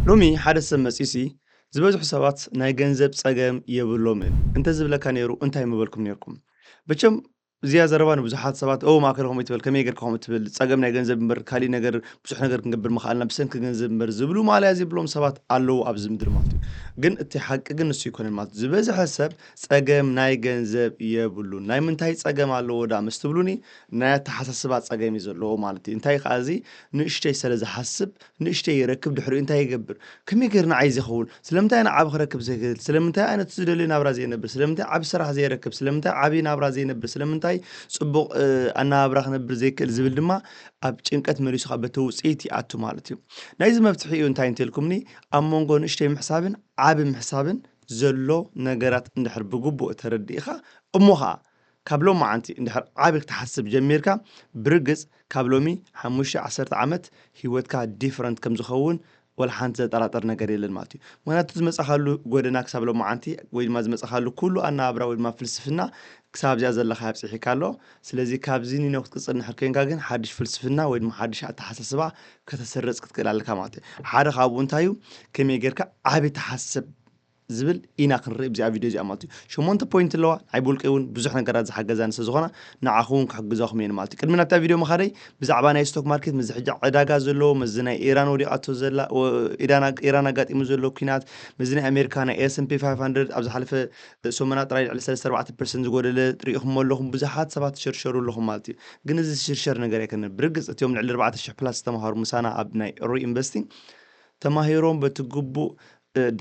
ሎሚ ሓደ ሰብ መፂሲ ዝበዝሑ ሰባት ናይ ገንዘብ ፀገም የብሎምን እንተዝብለካ ነይሩ እንታይ ምበልኩም ነርኩም ብቸም እዚኣ ዘረባ ንብዙሓት ሰባት ማእከለኩም ትብል ከመይ ጌርኩም ትብል ፀገም ናይ ገንዘብ እምበር ካሊእ ነገር ብዙሕ ነገር ክንገብር ምኽኣልና ብሰንኪ ገንዘብ እምበር ዝብሉ ማልያ ዘይብሎም ሰባት ኣለዉ ኣብዚ ምድሪ ማለት እዩ ግን እቲ ሓቂ ግን ንሱ ይኮነን ማለት እዩ ዝበዝሐ ሰብ ፀገም ናይ ገንዘብ የብሉን ናይ ምንታይ ፀገም ኣለዎ ዳ ምስ ትብሉኒ ናይ ኣተሓሳስባ ፀገም እዩ ዘለዎ ማለት እዩ እንታይ ከዓ እዚ ንእሽተይ ስለ ዝሓስብ ንእሽተይ ይረክብ ድሕሪኡ እንታይ ይገብር ከመይ ጌርና ዓይ ዝኸውን ስለምንታይ ኣነ ዓብ ክረክብ ዘይክእል ስለምንታይ ዓይነት ዝደልዮ ናብራ ዘይነብር ስለምንታይ ዓብ ስራሕ ዘይረክብ ስለምንታይ ዓብይ ናብራ ዘይነብር ስለምንታይ ጽቡቕ ኣናብራ ክነብር ዘይክእል ዝብል ድማ ኣብ ጭንቀት መሊሱኻ በቲ ውፅኢት ይኣቱ ማለት እዩ ናይዚ መፍትሒኡ እንታይ እንትልኩምኒ ኣብ መንጎ ንእሽተይ ምሕሳብን ዓብ ምሕሳብን ዘሎ ነገራት እንድሕር ብግቡእ ተረዲእኻ እሞኻ ካብ ሎሚ መዓንቲ እንድሕር ዓብ ክትሓስብ ጀሚርካ ብርግፅ ካብ ሎሚ 5-10 ዓመት ሂወትካ ዲፍረንት ከም ዝኸውን ወላ ሓንቲ ዘጠራጥር ነገር የለን ማለት እዩ ምክንያቱ ዝመፀኻሉ ጎደና ክሳብ ሎሚ መዓንቲ ወይ ድማ ዝመፀኻሉ ኩሉ ኣናብራ ወይ ድማ ፍልስፍና ክሳብ እዚኣ ዘለካ ኣብፅሒካ ኣሎ ስለዚ ካብዚ ኒኖ ክትቅፅል እንድሕር ኮንካ ግን ሓድሽ ፍልስፍና ወይ ድማ ሓድሽ ኣተሓሳስባ ከተሰርፅ ክትክእል ኣለካ ማለት እዩ ሓደ ካብኡ እንታይ እዩ ከመይ ጌርካ ዓብይ ተሓስብ ዝብል ኢና ክንርኢ ብዚኣ ቪድዮ እዚኣ ማለት እዩ 8 ፖይንት ኣለዋ ናይ ብውልቂ እውን ብዙሕ ነገራት ዝሓገዛኒ ስለዝኾነ ንዓኹም ክሕግዛኹም እየን ማለት እዩ ቅድሚ ናብታ ቪድዮ መኻደይ ብዛዕባ ናይ ስቶክ ማርኬት ምዝ ሕጂ ዕዳጋ ዘሎ ምዝ ናይ ኢራን ወዲቓቶ ዘላ ኢራን ኣጋጢሙ ዘሎ ኩናት ምዝ ናይ ኣሜሪካ ናይ S&P 500 ኣብ ዝሓለፈ ሰሙና ጥራይ ልዕሊ 34% ዝጎደለ ትሪኢኹም ኣለኹም ብዙሓት ሰባት ሽርሸሩ ኣለኹም ማለት እዩ ግን እዚ ሽርሸር ነገር ኣይኮነን ብርግፅ እቲኦም ልዕሊ 4000 ፕላስ ዝተምሃሩ ምሳና ኣብ ናይ ሪኢንቨስቲንግ ተማሂሮም በቲ ግቡእ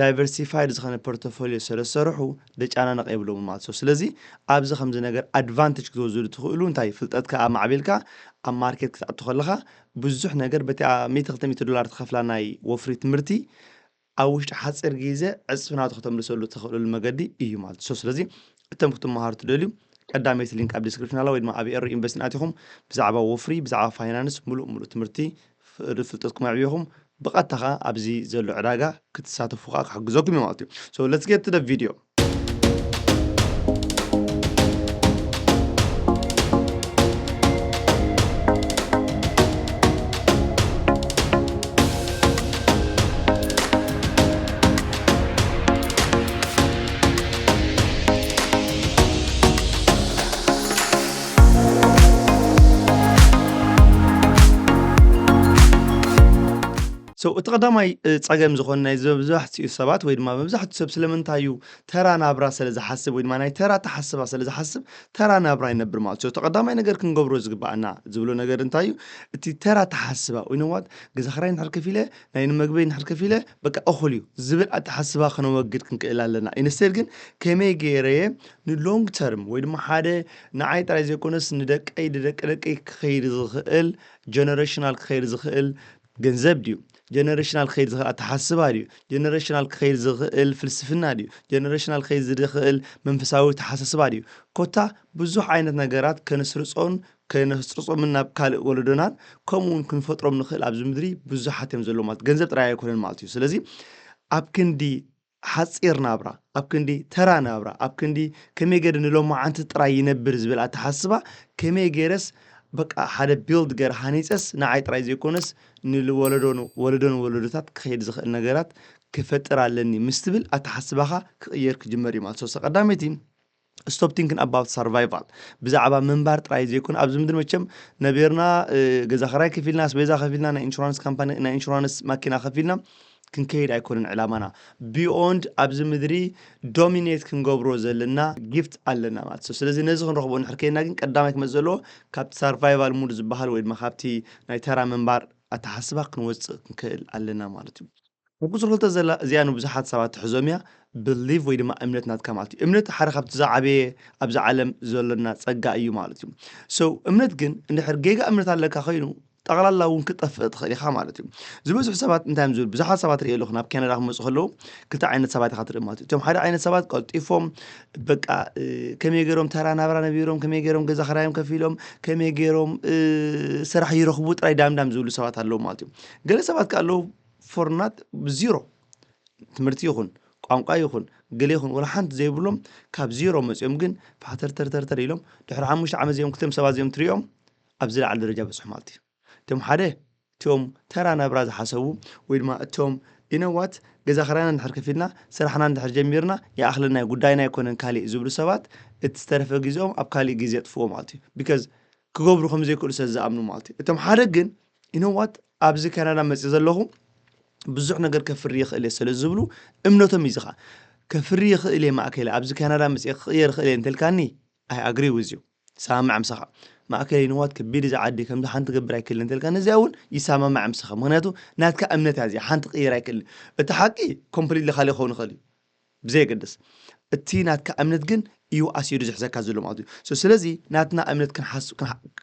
ዳይቨርሲፋይድ ዝኾነ ፖርቶፎሊዮ ስለዝሰርሑ ደጫና ነቐይብሎም ማለት እዩ ስለዚ ኣብዚ ከምዚ ነገር ኣድቫንቴጅ ክትወስዱ ትኽእሉ እንታይ ፍልጠትካ ኣብ ማዕቢልካ ኣብ ማርኬት ክትኣቱ ከለኻ ብዙሕ ነገር በቲ $100-200 ትኸፍላ ናይ ወፍሪ ትምህርቲ ኣብ ውሽጢ ሓፂር ግዜ ዕፅፍናቱ ከተምልሰሉ ትኽእሉ መገዲ እዩ ማለት እዩ ስለዚ እቶም ክትመሃሩ ትደልዩ ቀዳመይቲ ሊንክ ኣብ ዲስክሪፕሽን ኣላ ወይ ድማ ኣብ ኢንቨስትን ኣቲኹም ብዛዕባ ወፍሪ ብዛዕባ ፋይናንስ ሙሉእ ትምህርቲ ፍልጠትኩም ኣዕብየኹም ብቐጥታ ኣብዚ ዘሎ ዕዳጋ ክትሳተፉ ክሕግዘኩም እዩ ማለት እዩ so let's get to the video እቲ ቀዳማይ ፀገም ዝኾነ ናይ መብዛሕትኡ ሰባት ወይ ድማ መብዛሕትኡ ሰብ ስለምንታይ እዩ ተራ ናብራ ስለ ዝሓስብ ወይ ድማ ናይ ተራ ተሓስባ ስለ ዝሓስብ ተራ ናብራ ይነብር ማለት እዩ ተቀዳማይ ነገር ክንገብሮ ዝግባአና ዝብሎ ነገር እንታይ እዩ እቲ ተራ ተሓስባ ወይ ነዋት ገዛ ክራይ ንድሕር ከፍ ኢለ ናይ ንምግበይ እንድሕር ከፍ ኢለ በቃ እኹል እዩ ዝብል ኣተሓስባ ክነወግድ ክንክእል ኣለና ኢንስተድ ግን ከመይ ገይረየ ንሎንግ ተርም ወይ ድማ ሓደ ንዓይ ጥራይ ዘይኮነስ ንደቀይ ክኸይድ ዝኽእል ጀነሬሽናል ክኸይድ ዝኽእል ገንዘብ ድዩ ጀነሬሽናል ክኸይድ ዝኽእል ኣተሓስባ ድዩ ጀነሬሽናል ክኸይድ ዝኽእል ፍልስፍና ድዩ ጀነሬሽናል ክኸይድ ዝኽእል መንፈሳዊ ተሓሳስባ ድዩ ኮታ ብዙሕ ዓይነት ነገራት ከነስርፆም ናብ ካልእ ወለዶናን ከምኡውን ክንፈጥሮም ንኽእል ኣብዚ ምድሪ ብዙሓት እዮም ዘሎ ማለት ገንዘብ ጥራይ ኣይኮነን ማለት እዩ ስለዚ ኣብ ክንዲ ሓፂር ናብራ ኣብ ክንዲ ተራ ናብራ ኣብ ክንዲ ከመይ ገይረ ንሎማ ዓንቲ ጥራይ ይነብር ዝብል ኣተሓስባ ከመይ ገይረስ በቃ ሓደ ቢልድ ገር ሃኒፀስ ንዓይ ጥራይ ዘይኮነስ ወለዶን ወለዶታት ክኸይድ ዝኽእል ነገራት ክፈጥር ኣለኒ ምስ ትብል ኣተሓስባኻ ክቕየር ክጅመር እዩ ማለት ነው ቀዳመይቲ stop thinking about survival ብዛዕባ ምንባር ጥራይ ዘይኮን ኣብዚ ምድሪ መቸም ነቢርና ገዛ ክራይ ከፊልና ኣስቤዛ ከፊልና ናይ ኢንሹራንስ ካምፓኒ ናይ ኢንሹራንስ ማኪና ከፊልና ክንከይድ ኣይኮነን ዕላማና ቢዮንድ ኣብዚ ምድሪ ዶሚኔት ክንገብሮ ዘለና ጊፍት ኣለና ማለት ነው ስለዚ ነዚ ክንረኽቦ እንድሕር ከይድና ግን ቀዳማይ ክመፅእ ዘለዎ ካብቲ ሰርቫይቫል ሙድ ዝበሃል ወይ ድማ ካብቲ ናይ ተራ ምንባር ኣተሓስባ ክንወፅእ ክንክእል ኣለና ማለት እዩ ወቁፅር ክልተ ዘላ እዚኣ ንብዙሓት ሰባት ትሕዞም እያ believe ወይ ድማ እምነት ናትካ ማለት እዩ እምነት ሓደ ካብቲ ዝዓበየ ኣብዚ ዓለም ዘለና ፀጋ እዩ ማለት እዩ so እምነት ግን እንድሕር ጌጋ እምነት ኣለካ ኮይኑ ጠቕላላ እውን ክጠፍእ ትኽእል ኢኻ ማለት እዩ ዝበዝሑ ሰባት እንታይ እዮም ዝብል ብዙሓት ሰባት ሪኢ ኣለኹ ናብ ካናዳ ክመፁ ከለዉ ክልተ ዓይነት ሰባት ኢኻ ትርኢ ማለት እዩ እቶም ሓደ ዓይነት ሰባት ቀልጢፎም በቃ ከመይ ገይሮም ተራ ናብራ ነቢሮም ከመይ ገይሮም ገዛ ክራዮም ከፍ ኢሎም ከመይ ገይሮም ስራሕ ይረኽቡ ጥራይ ዳምዳም ዝብሉ ሰባት ኣለዉ ማለት እዩ ገለ ሰባት ከ ኣለዉ ፎርናት ዚሮ ትምህርቲ ይኹን ቋንቋ ይኹን ገለ ይኹን ወላ ሓንቲ ዘይብሎም ካብ ዚሮ መፅኦም ግን ፋተርተርተርተር ኢሎም ድሕሪ 5 ዓመት እዚኦም ክልተም ሰባት እዚኦም ትሪኦም ኣብ ዝለዓለ ደረጃ በፅሑ ማለት እዩ እቶም ሓደ እቶም ተራ ናብራ ዝሓሰቡ ወይ ድማ እቶም ኢነዋት ገዛ ኸራይና እንድሕር ከፊልና ስራሕና እንድሕር ጀሚርና የኣኽለና ጉዳይና ይኮነን ካሊእ ዝብሉ ሰባት እቲ ዝተረፈ ግዜኦም ኣብ ካሊእ ግዜ ጥፍዎ ማለት እዩ ቢካዝ ክገብሩ ከም ዘይክእሉ ስለ ዝኣምኑ ማለት እዩ እቶም ሓደ ግን ኢነዋት ኣብዚ ካናዳ መፅእ ዘለኹ ብዙሕ ነገር ከፍሪ ይኽእል እየ ስለ ዝብሉ እምነቶም እዩ ዝኻ ከፍሪ ይኽእል እየ ማእከለ ኣብዚ ካናዳ መፅእ ክቕየር ይኽእል እየ እንተልካኒ ኣይ ኣግሪ ዊዝ ዩ ሳማዕ ምሳኻ ማእከለ ኢነዋት ከቢድ እዛ ዓዲ ከምዚ ሓንቲ ገብር ኣይክእልን እንተልካ ነዚኣ እውን ይሰማማዕ ምሳኻ ምክንያቱ ናትካ እምነት እያ እዚኣ ሓንቲ ቅይር ኣይክእልን እቲ ሓቂ ኮምፕሊትሊ ካሊእ ክኸውን ይኽእል እዩ ብዘየገድስ እቲ ናትካ እምነት ግን እዩ ኣስይዱ ዝሕዘካ ዘሎ ማለት እዩ ስለዚ ናትና እምነት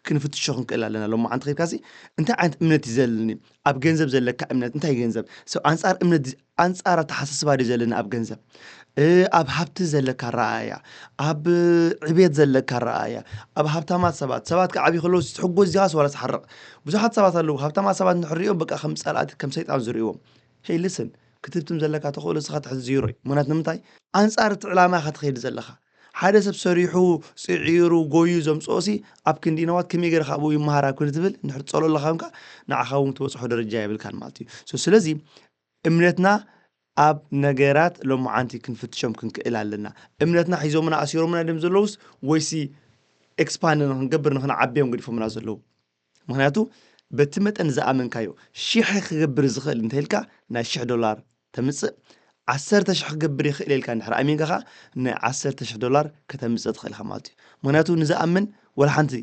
ክንፍትሾ ክንክእል ኣለና ሎማ ሓንቲ ኸይድካሲ እንታይ ዓይነት እምነት እዩ ዘለኒ ኣብ ገንዘብ ዘለካ እምነት እንታይ ገንዘብ ኣንጻር እምነት ኣንጻር ኣተሓሳስባ ድዩ ዘለና ኣብ ገንዘብ ኣብ ሃብቲ ዘለካ ረኣያ ኣብ ዕቤት ዘለካ ረኣያ ኣብ ሃብታማት ሰባት ከዓብይ ከለዉ ትሕጎስ ዚኻስ ዋላ ትሓርቕ ብዙሓት ሰባት ኣለዉ ሃብታማት ሰባት ንሕሪኦም በቃ ከም ጸላእቲ ከም ሰይጣን ዝርእዎም ሄይ ልስን ክትብትም ዘለካ ተኽእሎ ስኻ ትሕዚ ዚሮ እዩ ምክንያት ንምንታይ ኣንጻር እቲ ዕላማ ኢኻ ትኸይድ ዘለኻ ሓደ ሰብ ሰሪሑ ጽዒሩ ጎዩ ዘምፅኦሲ ኣብ ክንዲ ኢነዋት ከመይ ጌርካ ኣብኡ ይመሃር ኣብ ክትብል እንድሕር ትጸልኦ ኣለኻ እምካ ንዓኻ እውን ትበፅሖ ደረጃ የብልካን ማለት እዩ ስለዚ እምነትና ኣብ ነገራት ሎማዓንቲ ክንፍትሾም ክንክእል ኣለና እምነትና ሒዞምና ኣሲሮምና ድም ዘለውስ ወይሲ ኤክስፓንድ ንክንገብር ንክንዓብዮም ገዲፎምና ዘለዉ ምክንያቱ በቲ መጠን ዝኣመንካዮ 1,000 ክገብር ዝኽእል እንተኢልካ ናይ $1,000 ተምፅእ 10,000 ክገብር ይኽእል ኢልካ እንድሕር ኣሚንካ ኸ ናይ $10,000 ከተምፅእ ትኽእል ኢኻ ማለት እዩ ምክንያቱ ንዝኣምን ወላ ሓንቲ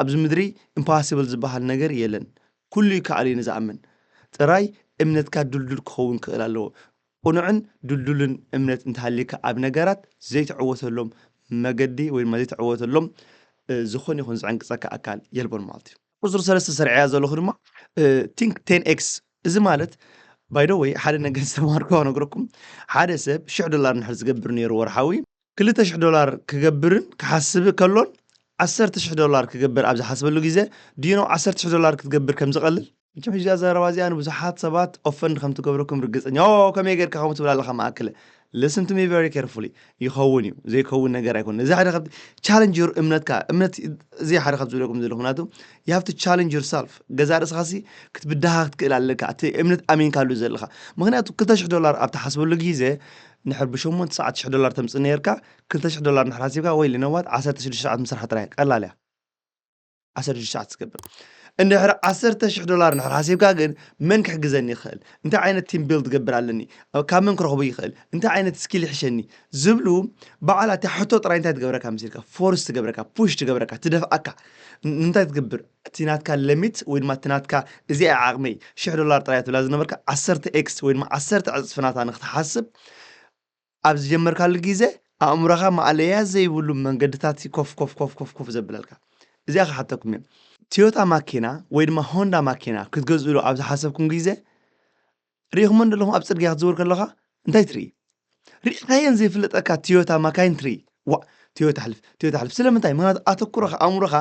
ኣብዚ ምድሪ ኢምፖሲብል ዝበሃል ነገር የለን ኩሉ ይከኣል እዩ ንዝኣምን ጥራይ እምነትካ ድልዱል ክኸውን ክእል ኣለዎ ቁኑዕን ድልዱልን እምነት እንተሃሊካ ኣብ ነገራት ዘይትዕወተሎም መገዲ ወይ ድማ ዘይትዕወተሎም ዝኾነ ይኹን ዝዕንቅፀካ ኣካል የልቦን ማለት እዩ ቁፅሪ 3 ሰርዕያ ዘለኹ ድማ ቲንክ 10x እዚ ማለት ባይ ደ ወይ ሓደ ነገር ዝተማሃርኩ ነግረኩም ሓደ ሰብ $1,000 ንድሕር ዝገብር ነይሩ ወርሓዊ $2,000 ክገብርን ክሓስብ ከሎን $10,000 ክገብር ኣብ ዝሓስበሉ ግዜ ድዩ ነው $10,000 ክትገብር ከም ዝቐልል እንጂ ሕጂ ዘረባ እዚኣ ንብዙሓት ሰባት ኦፈንድ ከም ትገብረኩም ርግፀኛ ከመይ ጌርካ ከምኡ ትብል ኣለኻ ማእከለ listen to me very carefully ይኸውን እዩ ዘይከውን ነገር ኣይኮን እዚ ሓደ ካብ ቻሌንጅ ዩር እምነትካ እምነት እዚ ሓደ ካብ ዝብለኩም ዘለኹ ምክንያቱ you have to challenge yourself ገዛ ርእስኻሲ ክትብድሃ ክትክእል ኣለካ እቲ እምነት ኣሚንካሉ ዘለኻ ምክንያቱ $2,000 ኣብ ተሓስበሉ ግዜ ንሕር ብ8 ሰዓት $1,000 ተምፅእ ነርካ $2,000 ንሕር ሓሲብካ ወይ ልነዋት 16 ሰዓት ምስራሕ ጥራይ ቀላል እያ 16 ሰዓት ትገብር እንድሕር $10,000 ንሕር ሓሲብካ ግን መን ክሕግዘኒ ይኽእል እንታይ ዓይነት ቲም ቢልድ ትገብር ኣለኒ ካብ መን ክረኽቦ ይኽእል እንታይ ዓይነት ስኪል ይሕሸኒ ዝብሉ በዓላት ሕቶ ጥራይ እንታይ ትገብረካ መሲልካ ፎርስ ትገብረካ ፑሽ ትገብረካ ትደፍኣካ እንታይ ትገብር እቲ ናትካ ሊሚት ወይ ድማ እቲ ናትካ እዚ ዓቕመይ $1,000 ጥራይ ትብላ ዝነበርካ 10x ወይ ድማ 10 ዕፅፍ ናታ ንክትሓስብ ኣብ ዝጀመርካሉ ግዜ ኣእምሮኻ ማዕለያ ዘይብሉ መንገድታት ኮፍ ዘብለልካ እዚኣ ክሓተኩም እየ ቶዮታ ማኪና ወይ ድማ ሆንዳ ማኪና ክትገዝእሉ ኣብ ዝሓሰብኩም ግዜ ሪኢኹም እንደለኹም ኣብ ፅርግያ ክትዝውር ከለኻ እንታይ ትርኢ ሪኢኻየን ዘይፍለጠካ ቶዮታ ማካይን ትርኢ ዋ ቶዮታ ሕልፍ ስለምንታይ ምክንያቱ ኣተኩሮኻ ኣእምሮኻ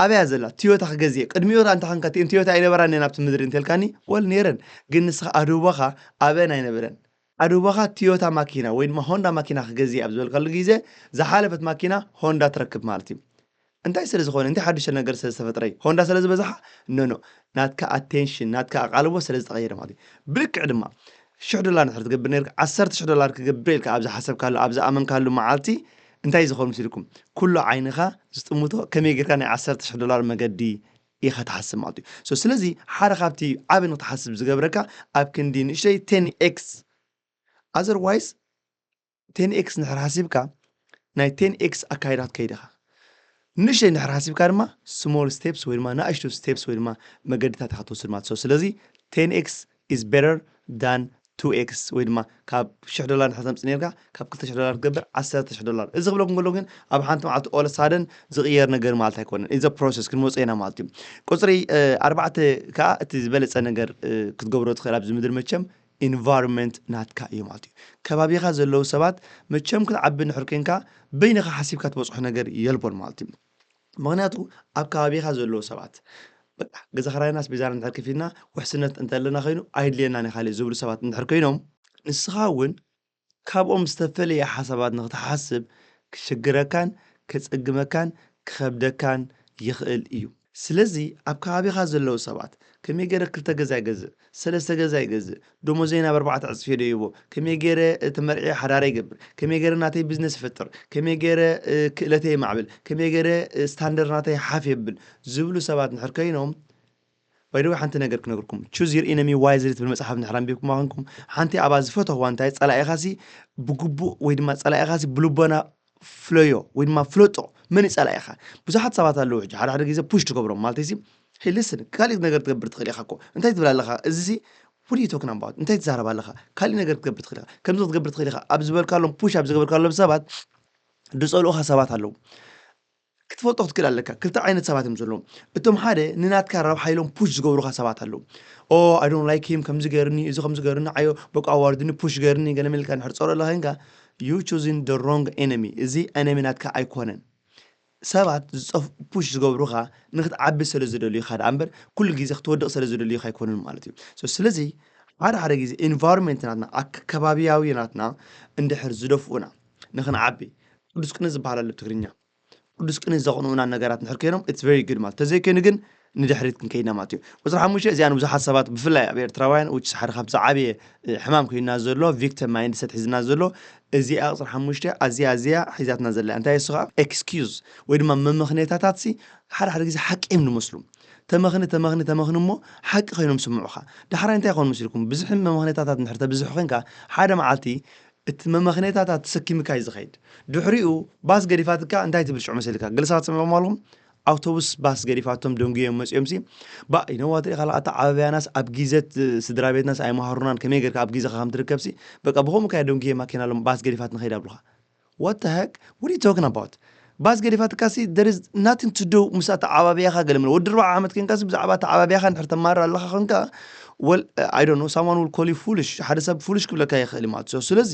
ኣበያ ዘላ ቶዮታ ክገዝእ ቅድሚኡ እንታ ኮንካ ቶዮታ ኣይነበራን ናብቲ ምድሪ እንተልካኒ ወል ነይረን ግን ንስኻ ኣድውባኻ ኣበን ኣይነበረን ኣድውባኻ ቶዮታ ማኪና ወይ ድማ ሆንዳ ማኪና ክገዝእ ኣብ ዝበልካሉ ግዜ ዝሓለፈት ማኪና ሆንዳ ትረክብ ማለት እዩ እንታይ ስለ ዝኾነ እንታይ ሓድሽ ነገር ስለ ዝተፈጥረ ሆንዳ ስለ ዝበዝሓ ኖ ናትካ ኣቴንሽን ናትካ ኣቓልቦ ስለ ዝተቐየረ ማለት እዩ ብልክዕ ድማ $1,000 ንድሕር ትገብር ነርካ $10,000 ክገብር ኢልካ ኣብ ዝሓሰብካሉ ኣብ ዝኣመንካሉ መዓልቲ እንታይ ዝኸውን ምስልኩም ኩሉ ዓይንኻ ዝጥምቶ ከመይ ጌርካ ናይ $10,000 መገዲ ኢኻ ትሓስብ ማለት እዩ ስለዚ ሓደ ካብቲ ዓብ ንክትሓስብ ዝገብረካ ኣብ ክንዲ ንእሽተይ 10x otherwise 10x ንድሕር ሓሲብካ ናይ 10x ኣካይዳት ከይድኻ ንእሽተይ እንድሕር ሓሲብካ ድማ ስሞል ስቴፕስ ወይ ድማ ንእሽቶ ስቴፕስ ወይ ድማ መገድታት ኢኻ ትወስድ ማለት ስለዚ 10x is better than 2x ወይ ድማ ካብ $1,000 ንድሕር ተምፅእ ነርካ ካብ $2,000 ትገብር $10,000 እዚ ክብለኩም ከሎ ግን ኣብ ሓንቲ መዓልቲ ኦል ሳደን ዝቕየር ነገር ማለት ኣይኮነን ኢዝ ፕሮሰስ ክንወፅእ ኢና ማለት እዩ ቁፅሪ 4 ከዓ እቲ ዝበለፀ ነገር ክትገብሮ ትኽእል ኣብዚ ምድሪ መቸም ኢንቫይሮንመንት ናትካ እዩ ማለት እዩ ከባቢኻ ዘለዉ ሰባት መቸም ክትዓቢ ንድሕር ኮንካ በይንኻ ሓሲብካ ትበፅሖ ነገር የልቦን ማለት እዩ ምክንያቱ ኣብ ከባቢኻ ዘለዉ ሰባት ገዛ ኸራይናስ ቤዛና እንድሕር ከፊልና ውሕስነት እንተለና ኮይኑ ኣይድልየና ንኻሊእ ዝብሉ ሰባት እንድሕር ኮይኖም ንስኻ እውን ካብኦም ዝተፈለየ ሓሳባት ንኽትሓስብ ክሽግረካን ከፀግመካን ክኸብደካን ይኽእል እዩ ስለዚ ኣብ ከባቢኻ ዘለዉ ሰባት كمي غير كلتا غزا يغز سلسته غزا يغز دموزينا ب4 عصف يديبو كمي غير تمرعي حراري يقبر كمي غير ناتي بزنس فطر كمي غير كلتي معبل كمي غير ستاندر ناتي حاف يبل زبلو سبات نحركينهم ويدو حنت نجر كنقولكم choose your enemy wisely بالمصحف نحرم بكم ماكنكم حنتي اباز فتو وانتاي صلاي خاسي بغبو ويدما صلاي خاسي بلوبنا فلويو ويدما فلوتو من صلاي خا بزحات سبات الله وجه حدا غيزه بوش تكبرهم مالتيسي هي لسن كالي نجر تكبر تخلي خاكو انتي تبلا لخا ازي what are you talking about انتي تزارب لخا كالي نجر تكبر تخلي كم زو تكبر تخلي خا ابز بالكالهم بوش ابز بالكالهم سبات دصلو خا سبات الله ክትፈልጦ ክትክእል ኣለካ ክልተ ዓይነት ሰባት እዮም ዘለዎም እቶም ሓደ ንናትካ ረብሓ ኢሎም ፑሽ ዝገብሩካ ሰባት ኣለዉ ኦ ኣይ ዶንት ላይክ ሂም ከምዚ ገይርኒ እዚ ከምዚ ገይርኒ ዓዮ በቃ ኣዋርድኒ ፑሽ ገይርኒ ገለ መልካ ንድሕር ፀሮ ኣለካ ኮንካ ዩ ቹዚንግ ደ ሮንግ ኤነሚ እዚ ኤነሚ ናትካ ኣይኮነን ሰባት ዝፀፍ ፑሽ ዝገብሩካ ንክትዓቢ ስለ ዝደልዩ ኢኻ ዳ እምበር ኩሉ ግዜ ክትወድቕ ስለ ዝደልዩ ኢኻ ኣይኮነን ማለት እዩ ስለዚ ሓደ ግዜ ኢንቫይሮንመንት ናትና ከባቢያዊ ናትና እንድሕር ዝደፍኡና ንክንዓቢ ቅዱስ ቅንዕ ዝበሃል ኣሎ ብትግርኛ ቅዱስ ቅንዕ ዘቕንኡና ነገራት ንድሕር ኮይኖም it's very good ማለት ተዘይኮይኑ ግን ንድሕሪት ክንከይድና ማለት እዩ ቁፅሪ 5 እዚኣን ብዙሓት ሰባት ብፍላይ ኣብ ኤርትራውያን ውጭ ሓደ ካብቲ ዓብየ ሕማም ኮይና ዘሎ ቪክቲም ማይንድ ሴት ሒዝና ዘሎ እዚኣ ቁፅሪ 5 ኣዝያ ሒዛትና ዘላ እንታይ እሱ ከዓ ኤክስኪውዝ ወይ ድማ መምኽንያታት ሓደ ግዜ ሓቂ እዮም ዝመስሉ ተመኽኒ እሞ ሓቂ ኮይኖም ስምዑኻ ዳሕራይ እንታይ ይኾን መስልኩም ብዙሕ መምኽንያታት ንድሕር ተብዝሕ ኮንካ ሓደ መዓልቲ እቲ መምኽንያታት ተሰኪምካ እዩ ዝኸይድ ድሕሪኡ ባስ ገዲፋትካ እንታይ ትብል ሽዑ መሰልካ ገለ ሰባት ሰሚዖም ኣለኹም ኣውቶቡስ ባስ ገዲፋቶም ደንጉዮም መፅኦም ሲ ባ ይነዋት ኢኻ ኣታ ዓበብያናስ ኣብ ጊዜት ስድራ ቤትናስ ኣይመሃሩናን ከመይ ጌርካ ኣብ ጊዜኻ ከም ትርከብ ሲ በቃ ብኸምኡ ከያ ደንጉየ ማኪና ሎም ባስ ገዲፋት ንኸይድ ኣብልኻ what the heck what are you talking about ባስ ገዲፋትካ ሲ there is nothing to do ምስ ኣታ ዓበብያኻ ገለ ምን ወዲ 4 ዓመት ኮንካ ሲ ብዛዕባ ኣታ ዓበብያኻ ንድሕር ተማሃር ኣለኻ ኮንካ well I don't know someone will call you foolish ሓደ ሰብ foolish ክብለካ ይኽእል ማለት እዩ ስለዚ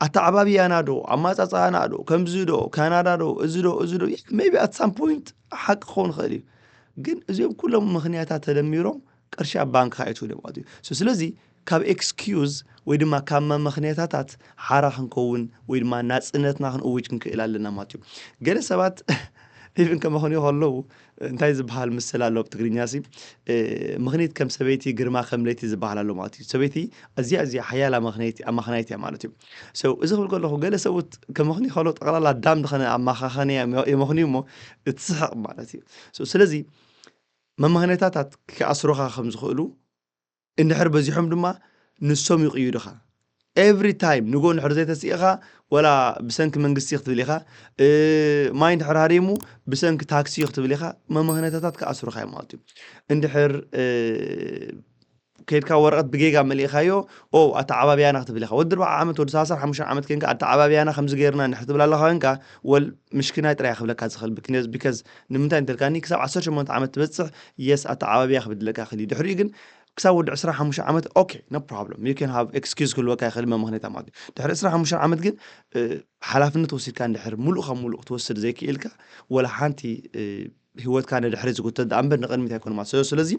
ኣታዓባብያና ዶ ኣማፃፃና ዶ ከምዚ ዶ ካናዳ ዶ እዚ ዶ maybe at some point ሓቂ ክኸውን ይኽእል እዩ ግን እዚኦም ኩሎም ምኽንያታት ተደሚሮም ቅርሺ ኣብ ባንክ ካይቱ ማለት እዩ ስለዚ ካብ ኤክስኪውዝ ወይ ድማ ካብ ምኽንያታት ሓራ ክንከውን ወይ ድማ ናጽነትና ክንእውጅ ክንክእል ኣለና ማለት እዩ ገለ ሰባት ኢቭን ከመኾኑ ይኸለው እንታይ ዝበሃል ምስል ኣሎ ብትግርኛ ሲ ምኽንያት ከም ሰበይቲ ግርማ ከም ለይቲ ዝበሃል ኣሎ ማለት እዩ ሰበይቲ ኣዝያ ሓያላ ምኽንያት እያ ማለት እዩ እዚ ክብል ከለኹ ገለ ሰብኡት ከመኾኑ ይኸለው ጠቕላላ ዳም ድኸነ ኣማኻኸነ የመኽንዩ እሞ እትስሕቕ ማለት እዩ ስለዚ መምኽንያታት ክኣስሩኻ ከም ዝኽእሉ እንድሕር በዚሖም ድማ ንሶም ይቕይዱኻ every time ንጎ ንድሕር ዘይተስኢኻ ወላ ብሰንኪ መንግስቲ ክትብል ኢኻ ማይ እንድሕር ሃሪሙ ብሰንኪ ታክሲ ክትብል ኢኻ መምኽንያታት ክኣስሩኻ ማለት እዩ እንድሕር ከይድካ ወረቐት ብጌጋ መሊእኻዮ ኣታ ዓባብያና ክትብል ኢኻ ወዲ 4 ዓመት ወዲ 35 ዓመት ኮንካ ኣታ ዓባብያና ከምዚ ገይርና ንድሕር ትብል ኣለኻ ኮንካ ወል ምሽክናይ ጥራይ ክብለካ ዝኽእል because ንምንታይ እንትልካኒ ክሳብ 18 ዓመት ትበፅሕ yes ኣታ ዓባብያ ክብድለካ ክእል ድሕሪኡ ግን ክሳብ ወዲ 25 ዓመት ኦኬ no problem you can have excuse ክልወካ ይኽእል መምኽንያት ማለት እዩ ድሕሪ 25 ዓመት ግን ሓላፍነት ወሲድካ እንድሕር ሙሉእ ከም ሙሉእ ክትወስድ ዘይክኢልካ ወላ ሓንቲ ህይወትካ ንድሕሪ ዝጉተት እምበር ንቕድሚት ኣይኮነ ማለት ስለዚ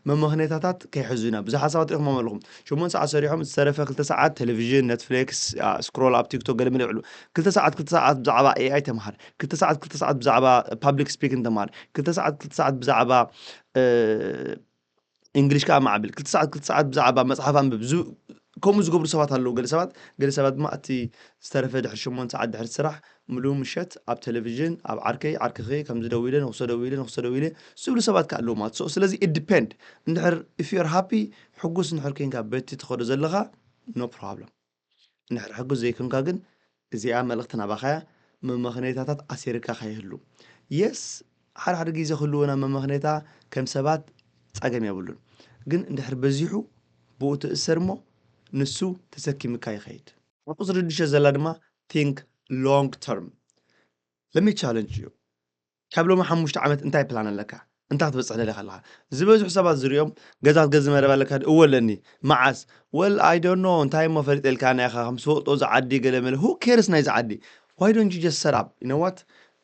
መምኽንያታት ከይሕዙና ብዙሓት ሰባት ኢኹም ኣለኹም 8 ሰዓት ሰሪሖም ዝተረፈ 2 ሰዓት ቴሌቪዥን ኔትፍሊክስ ስክሮል ኣብ ቲክቶክ ገለ ምን ይብሉ 2 ሰዓት ብዛዕባ AI ተምሃር 2 ሰዓት ብዛዕባ ፐብሊክ ስፒኪንግ ተምሃር 2 ሰዓት ብዛዕባ እንግሊሽ ከዓ ማዕብል 2 ሰዓት ብዛዕባ መጽሓፍ አንብብ ከምኡ ዝገብሩ ሰባት ኣለዉ ገለ ሰባት ድማ እቲ ዝተረፈ ድሕሪ 8 ሰዓት ድሕሪ ስራሕ ሙሉእ ምሸት ኣብ ቴሌቪዥን ኣብ ዓርክኺ ከምዚ ደው ኢለ ንኽሰደው ኢለ ዝብሉ ሰባት ከዓ ኣለዉ ማለት ስለዚ it depend እንድሕር if you are happy ሕጉስ እንድሕር ኮንካ በቲ ትኸዶ ዘለኻ no problem እንድሕር ሕጉስ ዘይኮንካ ግን እዚኣ መልእኽቲ ናባኻያ መምኽንያታት ኣሲርካ ከይህሉ yes ሓደ ግዜ ክህልውና መምኽንያታ ከም ሰባት ፀገም የብሉን ግን እንድሕር በዚሑ ብኡ ትእሰር እሞ ንሱ ተሰኪምካ ይኸይድ ቁፅሪ 6 ዘላ ድማ think long term let me challenge you ካብ ሎሚ 5 ዓመት እንታይ ፕላን ኣለካ እንታይ ክትበፅሕ ደለኻ ኣለኻ ዝበዝሑ ሰባት ዝሪኦም ገዛ ክትገዝእ መደብ ኣለካ እወለኒ መዓስ well I don't know እንታይ ሞ ፈሊጠልካ ናይኻ ከም ዝፈልጦ ዝዓዲ ገለ መለ who cares ናይ ዝዓዲ why don't you just set up you know what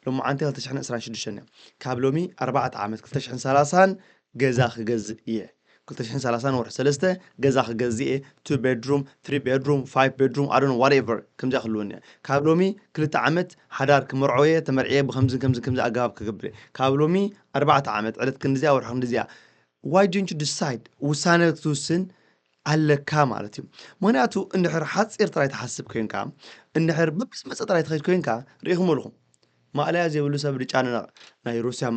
ሎሚ ዓንቲ 2026 እያ ካብ ሎሚ 4 ዓመት 2030 ገዛ ክገዝእ እየ 2030 ወርሒ 3 ገዛ ክገዝእ 2 bedroom 3 bedroom 5 bedroom I don't know whatever ከምዚ ክህልወኒ ካብ ሎሚ 2 ዓመት ሓዳር ክመርዖየ ተመርዕየ ብከምዚ ኣገባብ ክገብር ካብ ሎሚ 4 ዓመት ዕለት ክንዲዚያ ወርሒ ክንዲዚያ why don't you decide ውሳነ ትውስን ኣለካ ማለት እዩ ምክንያቱ እንድሕር ሓፂር ጥራይ ትሓስብ ኮይንካ እንድሕር ብብስ መፀ ጥራይ ትኸይድ ኮይንካ ርኢኹም ኣለኹም ማእለያ ዘይብሉ ሰብ ርጫን ናይ ሩስያ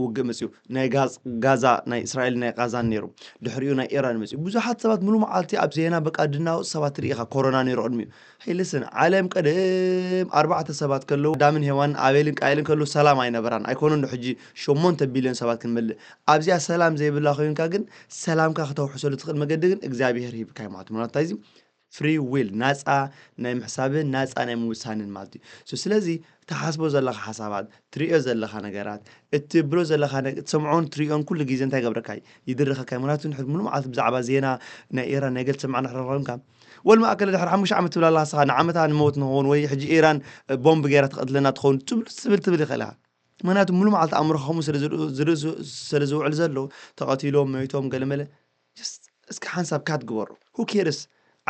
ውግእ መፅኡ ናይ ጋዛ ናይ እስራኤል ናይ ጋዛን ነይሩ ድሕሪኡ ናይ ኢራን መፅኡ ብዙሓት ሰባት ሙሉ መዓልቲ ኣብ ዜና በቃ ድናውፅ ሰባት ርኢኻ ኮሮና ነይሩ ቅድሚኡ ሄይ ልስን ዓለም ቀደም 4 ሰባት ከለዉ ዳምን ሄዋን ኣቤልን ቃይልን ከለዉ ሰላም ኣይነበራን ኣይኮኑን ሕጂ 8 ቢልዮን ሰባት ክንምልእ ኣብዚያ ሰላም ዘይብላ ኮይንካ ግን ሰላምካ ከተውሕሰሉ ትኽእል መገዲ ግን እግዚኣብሔር ሂብካ ማለት እዩ ምክንያቱ እዚ ፍሪ ዊል ናፃ ናይ ምሕሳብን ናፃ ናይ ምውሳንን ማለት እዩ ስለዚ ተሓስቦ ዘለኻ ሓሳባት ትሪኦ ዘለኻ ነገራት እትብሎ ዘለኻ ትሰምዖን ትሪኦን ኩሉ ግዜ እንታይ ገብረካ ይድርኸካ ምክንያቱ ንሕር ሙሉ መዓልቲ ብዛዕባ ዜና ናይ ኢራን ናይ ገል ትሰምዓና ሕረኾንካ ወልማእከለ ድሕሪ 5 ዓመት ትብላ ኣለኻ ስኻ ንዓመታ ንመውት ንኸውን ወይ ሕጂ ኢራን ቦምብ ገይራ ትቐትለና ትኸውን ትብል ይኽእል ኢኻ ምክንያቱ ሙሉ መዓልቲ ኣእምሮኻ ከምኡ ስለ ዝውዕል ዘሎ ተቐቲሎም መይቶም ገለመለ እስኪ ሓንሳብካ ትግበሮ who cares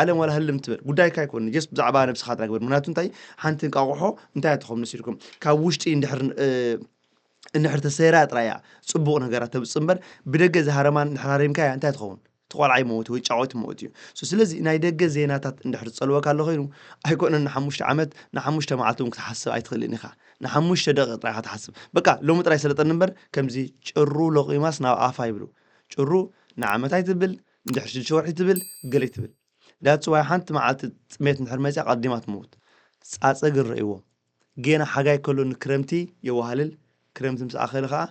ዓለም ወላ ህልም ትብል ጉዳይካ ይኮን ጀስት ብዛዕባ ነብስኻ ጥራይ ግበር ምክንያቱ እንታይ ሓንቲ እንቃቑሖ እንታይ ኣትኾም ንሲልኩም ካብ ውሽጢ እንድሕር ተሰይራ ጥራያ ፅቡቕ ነገራት ተብፅእ እምበር ብደገ ዝሃረማን ንሕራሪምካ እንታይ ትኸውን ትቆልዓ ይመውት ወይ ጫወት ይመውት እዩ ስለዚ ናይ ደገ ዜናታት እንድሕር ዝፀልወካ ኣሎ ኮይኑ ኣይኮነን ን5 ዓመት ን5 መዓልቲ እውን ክትሓስብ ኣይትኽእልን ኢኻ ን5 ደቂቕ ጥራይ ክትሓስብ በቃ ሎሚ ጥራይ ሰለጠን እምበር ከምዚ ጭሩ ለቂማስ ናብ ኣፋ ይብሉ ጭሩ ንዓመታይ ትብል እንድሕር 6 ወርሒ ትብል ገለ ትብል that's why ሓንቲ መዓልቲ ጥሜት እንድሕር መፅያ ቀዲማ ትመውት ፃፀግ ንርእይዎ ጌና ሓጋይ ከሎ ንክረምቲ የዋህልል ክረምቲ ምስ ኣኸለ ከዓ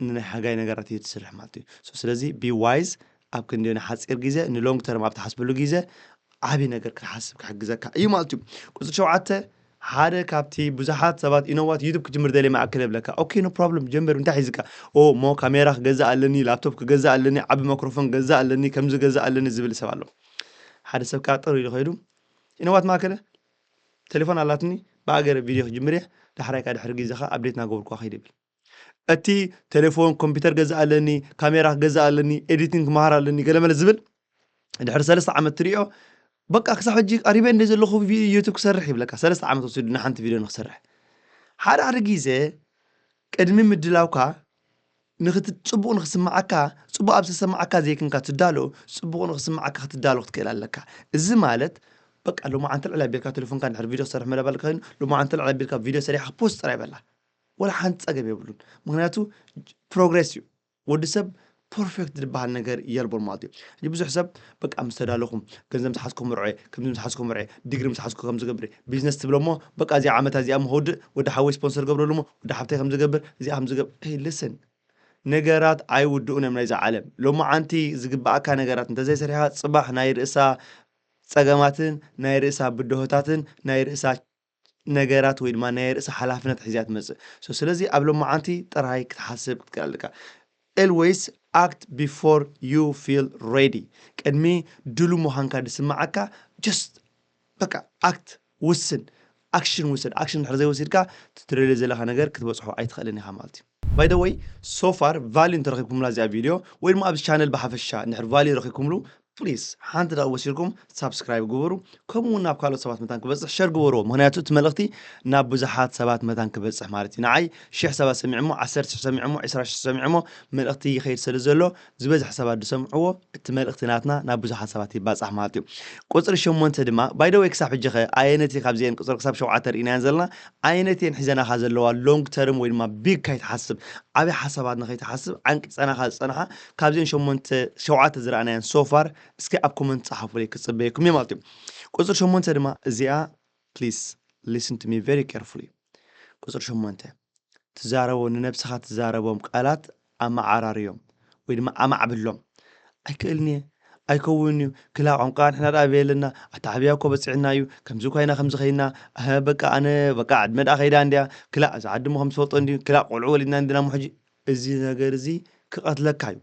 ንናይ ሓጋይ ነገራት እዩ ትስርሕ ማለት እዩ ስለዚ ቢ ዋይዝ ኣብ ክንደና ሓፂር ግዜ ንሎንግ ተርም ኣብ ትሓስበሉ ግዜ ዓብይ ነገር ክትሓስብ ክሕግዘካ እዩ ማለት እዩ ቁፅሪ 7 ሓደ ካብቲ ብዙሓት ሰባት ኢኖዋት ዩቱብ ክጅምር ደለይ ማእከል የብለካ ኦኬ ኖ ፕሮብለም ጀምር እንታይ ሒዝካ ሞ ካሜራ ክገዛእ ኣለኒ ላፕቶፕ ክገዛእ ኣለኒ ዓቢ ማይክሮፎን ክገዛእ ኣለኒ ከምዚ ገዛእ ኣለኒ ዝብል ሰብ ኣሎ ሓደ ሰብ ካጠር ኢሉ ኸይዱ ኢኖዋት ማእከለ ቴሌፎን ኣላትኒ ብኣገረ ቪድዮ ክጅምር እየ ዳሕራይካ ድሕሪ ግዜኻ ኣብዴት ናገበርኳ ኸይድ ይብል እቲ ቴሌፎን ኮምፒውተር ገዛእ ኣለኒ ካሜራ ክገዛእ ኣለኒ ኤዲቲንግ ክመሃር ኣለኒ ገለመለ ዝብል ድሕሪ 3 ዓመት ትሪኦ በቃ ክሳብ ሕጂ ቀሪበ እንደ ዘለኹ ዩቱብ ክሰርሕ ይብለካ 3 ዓመት ወሲዱ ንሓንቲ ቪድዮ ንክሰርሕ ሓደ ግዜ ቅድሚ ምድላውካ ንኽትፅቡቕ ንኽስማዓካ ፅቡቕ ኣብ ዝሰማዓካ ዘይክንካ ትዳሎ ፅቡቕ ንኽስማዓካ ክትዳሎ ክትክእል ኣለካ እዚ ማለት በቃ ሎማ ዓንተ ልዕል ኣቢልካ ቴሌፎንካ ንድሕር ቪድዮ ክሰርሕ መለባል ኮይኑ ሎማ ዓንተ ልዕል ኣቢልካ ቪድዮ ሰሪሕካ ፖስት ጥራይ በላ ወላ ሓንቲ ፀገም የብሉን ምክንያቱ ፕሮግሬስ እዩ ወዲ ሰብ ፐርፌክት ዝበሃል ነገር የልቦን ማለት እዩ ሕጂ ብዙሕ ሰብ በቃ ምስ ተዳለኹም ገንዘብ ምዝሓዝኩም ርዐ ከምዚ ምዝሓዝኩም ርዐ ዲግሪ ምዝሓዝኩ ከም ዝገብር ቢዝነስ ትብሎ እሞ በቃ እዚኣ ዓመት እዚኣ ምኸውድእ ወዲ ሓወይ ስፖንሰር ገብረሉ እሞ ወዲ ሓብታይ ከም ዝገብር እዚኣ ከም ዝገብር ልስን ነገራት ኣይውድኡን እዮም ናይዚ ዓለም ሎማ ዓንቲ ዝግባኣካ ነገራት እንተዘይሰሪሕካ ፅባሕ ናይ ርእሳ ፀገማትን ናይ ርእሳ ብድሆታትን ናይ ርእሳ ነገራት ወይ ድማ ናይ ርእሳ ሓላፍነት ሒዝያ ትመፅእ ስለዚ ኣብ ሎማ ዓንቲ ጥራይ ክትሓስብ ክትክእል ኣለካ always act before you feel ready ቅድሚ ድሉ ምዃንካ ድስማዓካ just በቃ act ውስን ኣክሽን ውስን ኣክሽን ድሕሪ ዘይወሲድካ ትትደልዮ ዘለኻ ነገር ክትበፅሖ ኣይትኽእልን ኢኻ ማለት እዩ by the way so far value እንተረኺብኩምላ እዚኣ ቪድዮ ወይ ድማ ኣብዚ ቻነል ብሓፈሻ ንድሕር value ረኺብኩምሉ ፕሊዝ ሓንቲ ዳ ወሲድኩም ሳብስክራይብ ግበሩ ከምኡ ናብ ካልኦት ሰባት መታን ክበፅሕ ሸር ግበሩ ምክንያቱ እቲ መልእኽቲ ናብ ብዙሓት ሰባት መታን ክበፅሕ ማለት እዩ ንዓይ 1000 ሰባት ሰሚዕሞ 10,000 ሰሚዕሞ 20,000 ሰሚዕሞ መልእኽቲ ይኸይድ ስለ ዘሎ ዝበዝሕ ሰባት ድሰምዕዎ እቲ መልእኽቲ ናትና ናብ ብዙሓት ሰባት ይባፅሕ ማለት እዩ ቁፅሪ 8 ድማ by the way ክሳብ ሕጂ ኸ ኣየነቲ ካብዚአን ቁፅሪ ክሳብ 7 ርኢናየን ዘለና ኣየነቲን ሒዘናኻ ዘለዋ ሎንግ ተርም ወይ ድማ ቢግ ከይትሓስብ ዓብይ ሓሳባት ንኸይትሓስብ ዓንቂ ፀናኻ ዝፀንሓ ካብዚአን 7 ዝረኣናየን ሶፋር እስኪ ኣብ ኮመንት ጻሓፉ ላይ ክጽበየኩም ማለት እዩ ቁጥር 8 ድማ እዚኣ please listen to me very carefully ቁጥር 8 ትዛረቦ ንነብስኻ ትዛረቦም ቃላት ኣማዓራርዮም ወይ ድማ ኣማዕብሎም ኣይክእልኒ ኣይከውኒ ክላ ቋንቋ ንሕና ዳቤልና ኣታዕብያ እኮ በፅዕና እዩ ከምዚ ኮይና ከምዚ ኸይና በቃ ኣነ በቃ ዕድመዳ ኸይዳ እንድያ ክላ እዚ ዓድሞ ከም ዝፈልጦ እንዲ ክላ ቆልዑ ወሊድና እንድና ሙሕጂ እዚ ነገር እዚ ክቐትለካ እዩ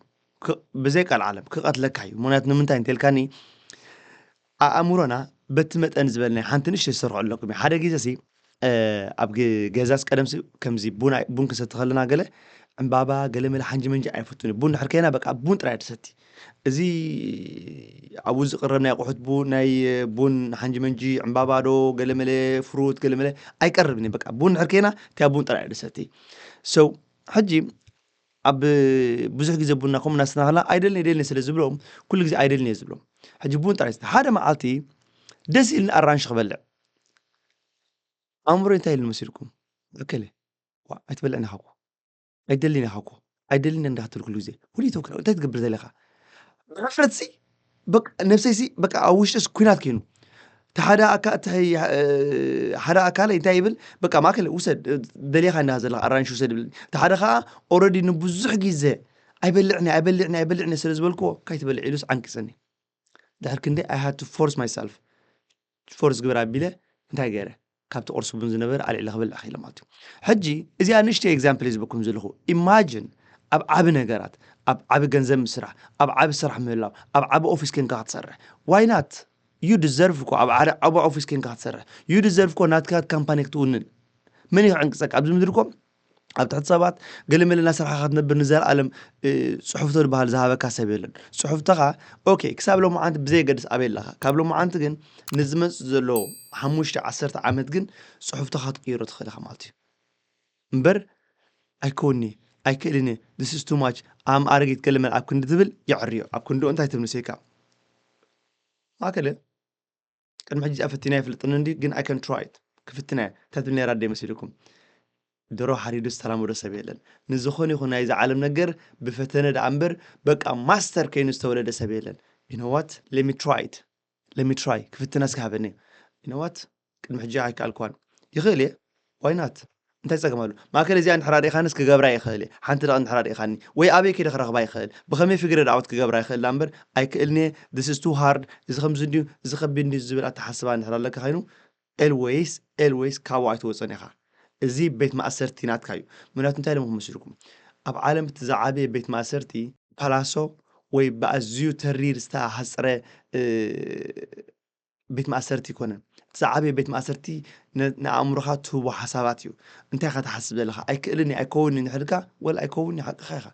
بزيك العالم كقتلك هاي منات نمنتين تلكاني أمورنا بتمت أنزبلنا حنتنش يسرع لكم حدا جيزسي أبغى جزاس كلام كم زي بون كستخلنا قله عن بابا قال لي الحنج من جاي فتوني بون حركينا بقى بون ترايد ستي زي عاوز قررنا يقعد بون ناي بون حنج من جي عن بابا دو قال لي فروت قال لي أي قربني بقى بون حركينا تبون ترايد ستي حجي ኣብ ብዙሕ ግዜ ቡና ከምኡ እናሰተናኸልና ኣይደልኒ ኣይደልኒ ስለ ዝብሎም ኩሉ ግዜ ኣይደልኒ እየ ዝብሎም ሕጂ ቡን ጥራይ ሓደ መዓልቲ ደስ ኢልኒ ኣራንሺ ክበልዕ ኣእምሮይ እንታይ ኢሉ መሲልኩም እከለ ዋ ኣይትበልዕን ኢኻ እኮ ኣይትደልን ኢኻ እኮ ኣይደልን እንዳትብል ኩሉ ግዜ ወዲቶ እንታይ ትገብር ዘለኻ ብሕፍረትሲ በቃ ነፍሰይሲ በቃ ኣብ ውሽጢስ ኩናት ኮይኑ ሓደ ኣካለይ እንታይ ይብል በቃ ማእከል ውሰድ ደሊኻ እንዳ ዘለኻ ኣራንሺ ውሰድ ይብል እቲ ሓደ ከዓ ኦልሬዲ ንብዙሕ ግዜ ኣይበልዕኒ ስለ ዝበልክዎ ካይትበልዕ ኢሉስ ዓንቂፀኒ ድሕሪ ክንደይ ኣይ ሃድ ቱ ፎርስ ማይሰልፍ ፎርስ ግብር ኣቢለ እንታይ ገይረ ካብቲ ቁርሲ ቡን ዝነበረ ኣልዒለ ክበልዕ ኸኢለ ማለት እዩ ሕጂ እዚኣ ንእሽተይ ኤግዛምፕል እዩ ዝበኩም ዘለኹ ኢማጅን ኣብ ዓቢ ነገራት ኣብ ዓቢ ገንዘብ ምስራሕ ኣብ ዓቢ ስራሕ ምህላው ኣብ ዓቢ ኦፊስ ኮንካ ክትሰርሕ ዋይ ናት ዩ ዲዘርቭ እኮ ኣብ ዓቢ ኦፊስ ኮንካ ክትሰርሕ ዩ ዲዘርቭ እኮ ናትካ ካምፓኒ ክትውንን መን እዩ ክዕንቅፀካ ኣብዚ ምድሪ እኮ ኣብ ትሕቲ ሰባት ገለ መለ እናሰርሓ ክትነብር ንዘለኣለም ፅሑፍቶ ዝበሃል ዝሃበካ ሰብ የለን ፅሑፍትኻ ኦኬ ክሳብ ሎማዓንቲ ብዘየገድስ ኣበይ ኣለኻ ካብ ሎማዓንቲ ግን ንዝመፅእ ዘሎ 5-10 ዓመት ግን ፅሑፍትኻ ክትቅይሮ ትኽእል ኢኻ ማለት እዩ እምበር ኣይከውኒ ኣይክእልኒ this is too much ኣም ኣረጊት ገለ መለ ኣብ ክንዲ ትብል ይዕርዮ ኣብ ክንዲኡ እንታይ ትብል ንሰይካ ማእከለ ቅድሚ ሕጂ ኣፈቲና ይፍልጥኒ እንዲ ግን ኣይ ካን ትራይ ኢት ክፍትና እንታይ ትብል ነይራ ደ መሲልኩም ድሮ ሓሪዱ ዝተላመዶ ሰብ የለን ንዝኾነ ይኹን ናይዚ ዓለም ነገር ብፈተነ ደኣ እምበር በቃ ማስተር ከይኑ ዝተወለደ ሰብ የለን you know what let me try ክፍትናስ ክሃበኒ you know what ቅድሚ ሕጂ ኣይከኣልኳን ይኽእል እየ why not እንታይ ፀገማሉ ማእከል እዚኣ እንድሕር ኢኻንስ ክገብራ ይኽእል ሓንቲ ደቕ እንድሕር ኢኻኒ ወይ ኣበይ ከይደ ክረኽባ ይኽእል ብኸመይ ፍግረ ዳዕወት ክገብራ ይኽእል እምበር ኣይክእልኒ this is too hard እዚ ከምዚ እንድዩ እዚ ከቢድ እንድዩ ዝብል ኣተሓስባ እንድሕር ኣለካ ኮይኑ always ካብኡ ኣይትወፅን ኢኻ እዚ ቤት ማእሰርቲ ናትካ እዩ ምክንያቱ እንታይ ኢሎም ክመስልኩም ኣብ ዓለም እቲ ዝዓበየ ቤት ማእሰርቲ ፓላሶ ወይ ብኣዝዩ ተሪር ዝተሓፅረ ቤት ማእሰርቲ ይኮነን እቲ ዝዓበየ ቤት ማእሰርቲ ንኣእምሮኻ ትህቦ ሓሳባት እዩ እንታይ ኢኻ ትሓስብ ዘለኻ ኣይክእልኒ ኣይከውኒ ንድሕርካ ወላ ኣይከውኒ ሓቂኻ ኢኻ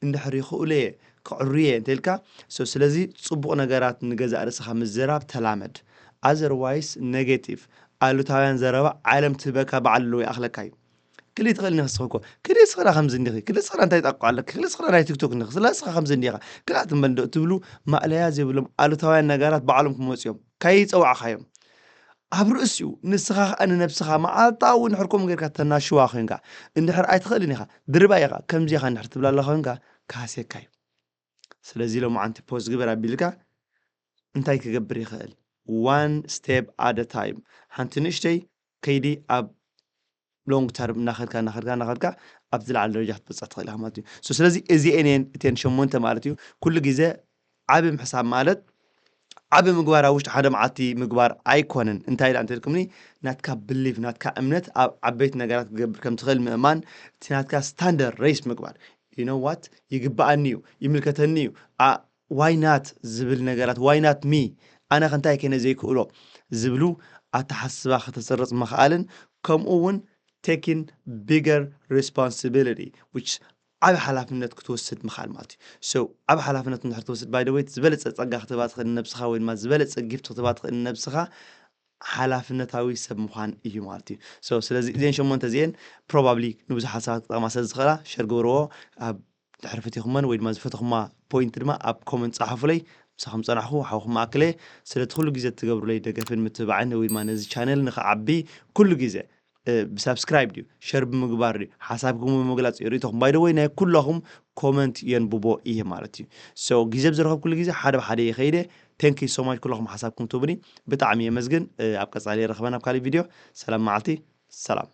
እንድሕር ይኽእሉ እየ ክዕሩ እየ እንተኢልካ ስለዚ ፅቡቕ ነገራት ንገዛእ ርእስኻ ምዝራብ ተላመድ ኣዘርዋይስ ኔጌቲቭ ኣሉታውያን ዘረባ ዓለም ትህበካ በዓል ኣለዎ ይኣኽለካ እዩ ክልእ ትኽእል ንኽስኽ እኮ ክልእ ስኽራ ከምዚ እንዲኺ ክልእ ስኽራ እንታይ ጠቋ ኣለካ ክልእ ስኽራ ናይ ቲክቶክ ንኽ ስለስኻ ከምዚ እንዲኻ ክልእ ትንበል ትብሉ ማእለያ ዘይብሎም ኣሉታውያን ነገራት ባዕሎም ክመፁ እዮም ከይፀዋዕኻዮም ኣብ ርእሲኡ ንስኻ ከዓ ንነብስኻ መዓልታዊ እንድሕር ከምኡ ጌርካ ተናሽዋ ኮይንካ እንድሕር ኣይትኽእልን ኢኻ ድርባ ኢኻ ከምዚ ኢኻ እንድሕር ትብላ ኣላ ኮይንካ ካሴካ እዩ ስለዚ ሎማዓንቲ ፖስት ግበር ኣቢልካ እንታይ ክገብር ይኽእል one step at a time ሓንቲ ንእሽተይ ከይዲ ኣብ ሎንግ ተርም እናኸድካ ኣብ ዝለዓለ ደረጃ ክትበፅሕ ትኽእል ኢኻ ማለት እዩ ስለዚ እዚአን እተን 8 ማለት እዩ ኩሉ ግዜ ዓቢ ምሕሳብ ማለት ዓቢ ምግባር ኣብ ውሽጢ ሓደ መዓልቲ ምግባር ኣይኮነን እንታይ ኢላ እንትልኩምኒ ናትካ ብሊቭ ናትካ እምነት ኣብ ዓበይቲ ነገራት ክገብር ከም ትኽእል ምእማን እቲ ናትካ ስታንደርድ ሬስ ምግባር you know what ይግባኣኒ እዩ ይምልከተኒ እዩ ዋይ ናት ዝብል ነገራት ዋይ ናት ሚ ኣነ ከንታይ ከነ ዘይክእሎ ዝብሉ ኣተሓስባ ከተሰርፅ መኽኣልን ከምኡ እውን taking bigger responsibility which ዓብ ሓላፍነት ክትወስድ ምኻል ማለት እዩ ዓብ ሓላፍነት እንድሕር ትወስድ ባይ ደ ወይ ዝበለፀ ፀጋ ክትባ ትኽእል ንነብስኻ ወይ ድማ ዝበለፀ ጊፍቲ ክትባ ትኽእል ንነብስኻ ሓላፍነታዊ ሰብ ምዃን እዩ ማለት እዩ ስለዚ እዚአን 8 እዚአን ፕሮባብሊ ንብዙሓት ሰባት ክጠቕማ ስለ ዝኽእላ ሸር ግብርዎ ኣብ ድሕሪ ፈቲኹመን ወይ ድማ ዝፈተኹማ ፖይንት ድማ ኣብ ኮመንት ፀሓፉለይ ንስኹም ፀናሕኹ ሓውኹም ኣክለ ስለቲ ኩሉ ግዜ ትገብሩለይ ደገፍን ምትብባዕን ወይ ድማ ነዚ ቻነል ንኽዓቢ ኩሉ ግዜ ብሰብስክራይብ ድዩ ሸር ብምግባር ድዩ ሓሳብኩም ብምግላፅ ሪኢኹም ባይ ደ ወይ ናይ ኩላኹም ኮመንት የንብቦ እየ ማለት እዩ ግዜ ብዝረኸብ ኩሉ ግዜ ሓደ ብሓደ የኸይደ ቴንክ ዩ ሶ ማች ኩላኹም ሓሳብኩም ትብኒ ብጣዕሚ የመስግን ኣብ ቀፃሊ ረኸበና ኣብ ካሊእ ቪድዮ ሰላም መዓልቲ ሰላም